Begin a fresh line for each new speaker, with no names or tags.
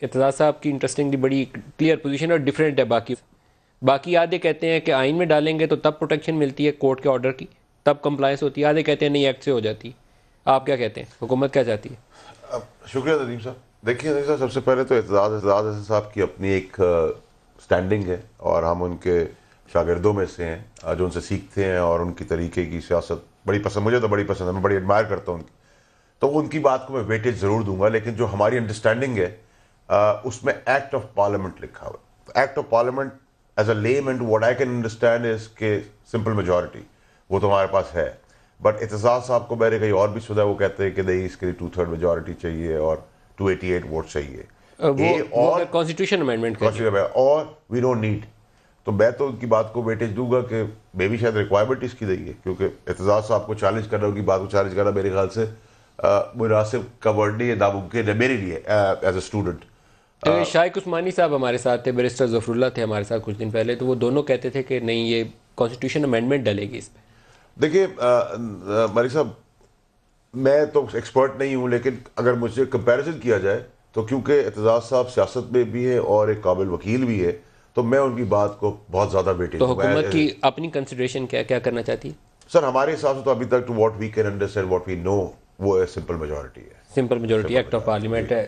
اعتزاز صاحب کی انٹرسٹنگلی بڑی کلیئر پوزیشن اور ڈفرینٹ ہے باقی آدھے کہتے ہیں کہ آئین میں ڈالیں گے تو تب پروٹیکشن ملتی ہے کورٹ کے آرڈر کی، تب کمپلائنس ہوتی ہے، آدھے کہتے ہیں نہیں ایکٹ سے ہو جاتی. آپ کیا کہتے ہیں، حکومت کیا چاہتی ہے؟
شکریہ ندیم صاحب. دیکھیے ندیم صاحب، سب سے پہلے تو اعتزاز صاحب کی اپنی ایک سٹینڈنگ ہے اور ہم ان کے شاگردوں میں سے ہیں جو ان سے سیکھتے ہیں، اور ان کی طریقے کی سیاست بڑی پسند، مجھے تو بڑی پسند ہے، میں بڑی ایڈمائر کرتا ہوں ان کی. تو ان کی بات کو میں ویٹیج ضرور دوں گا، لیکن جو ہماری انڈرسٹینڈنگ ہے اس میں ایکٹ آف پارلیمنٹ لکھا ہوا ہے. Act of parliament as a lemon what I can understand is کہ سمپل میجورٹی وہ تو ہمارے پاس ہے. بٹ اعتزاز صاحب کو میں نے کہیں اور بھی سنا، وہ کہتے ہیں کہ نہیں اس کے لیے 2/3 میجورٹی چاہیے اور 288 ووٹ چاہیے،
وہ کانسٹیٹیوشن امینڈمنٹ
اور وی ڈونٹ نیڈ. تو میں تو ان کی بات کو ویٹیج دوں گا کہ میں بھی شاید ریکوائرمنٹ اس کی نہیں ہے، کیونکہ اعتزاز صاحب کو چیلنج کرنا، ان کی بات کو چیلنج کرنا میرے خیال سے مناسب کا ورڈ نہیں ہے، ناممکن ہے میرے لیے ایز اے اسٹوڈنٹ.
شائق عثمانی صاحب ہمارے ساتھ تھے، بیرسٹر ظفر اللہ تھے ہمارے ساتھ کچھ دن پہلے، تو وہ دونوں کہتے تھے کہ نہیں یہ کانسٹیٹیوشن امینڈمنٹ ڈلے گی اس پہ.
دیکھیے ملک صاحب، میں تو ایکسپرٹ نہیں ہوں، لیکن اگر مجھے کمپیریزن کیا جائے تو کیونکہ اعتزاز صاحب سیاست میں بھی ہے اور ایک قابل وکیل بھی ہے، تو میں ان کی بات کو بہت زیادہ ویٹیج
تو حکومت کی اپنی کنسیڈریشن کیا کرنا چاہتی ہے؟
سر ہمارے حساب سے تو ابھی تک to what we can understand what we know وہ سمپل میجورٹی ہے.
Simple majority act of parliament ہے.